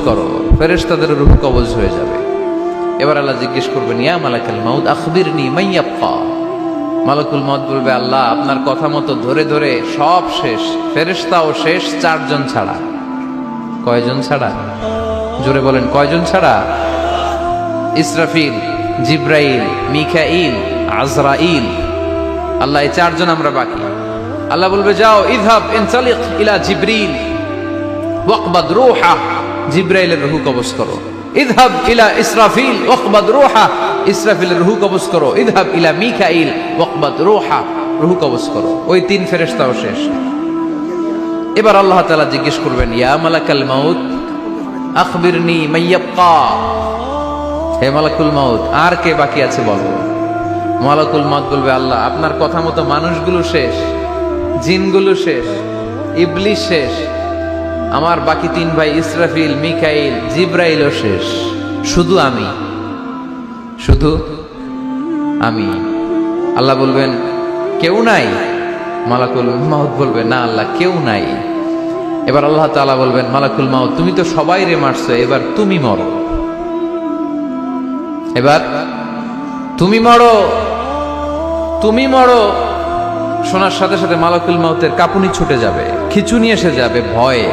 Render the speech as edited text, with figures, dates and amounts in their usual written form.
করো, ফেরেশতাদের রূহ কবজ হয়ে যাবে। এবার আল্লাহ জিজ্ঞেস করবেন, ইয়া মালাকাল মাউত আখবিরনি মান ইয়াবকা। মালাকুল মউত বলবে, আল্লাহ আপনার কথা মতো ধরে ধরে সব শেষ, ফেরেশতাও শেষ, 4 জন ছাড়া। কয়জন ছাড়া? জোরে বলেন, কয়জন ছাড়া? ইসরাফিল, জিব্রাইল, মিকাইল, আজরাইল। আল্লাহ এই 4 জন আমরা বাকি। আল্লাহ বলবে, যাও ইযহাব ইনতালিক ইলা জিবরিল ওয়াকবাদ রূহা, জিব্রাইলের রূহ কবজ করো। ইযহাব ইলা ইসরাফিল ওয়াকবাদ রূহা, ইসরাফিলের রূহ কবজ করো। ইযহাব ইলা মিকাইল ওয়াকবাদ রূহা, রূহ কবজ করো। ওই 3 ফেরেশতাও শেষ। এবার আল্লাহ তাআলা জিজ্ঞেস করবেন, ইয়া মালাকাল মাউত আখবিরনি মান ইয়াবকা। হে মালাকুল মাউত, আর কে বাকি আছে বলো। মালাকুল মউত বলবে, আল্লাহ আপনার কথা মতো মানুষগুলো শেষ, জিনগুলো শেষ, ইবলিস শেষ, আমার বাকি 3 ভাই ইসরাফিল, মিকাইল, জিব্রাইলও শেষ, শুধু আমি, শুধু আমি। আল্লাহ বলবেন, কেউ নাই? মালাকুল মউত বলবে, না আল্লাহ কেউ নাই। এবার আল্লাহ তাআলা বলবেন, মালাকুল মউত তুমি তো সবাই রে মারছো, এবার তুমি মরো, এবার তুমি মরো, তুমি মরো। শোনার সাথে সাথে মালাকুল মউতের কাঁপুনি ছুটে যাবে, খিঁচুনি এসে যাবে ভয়ে।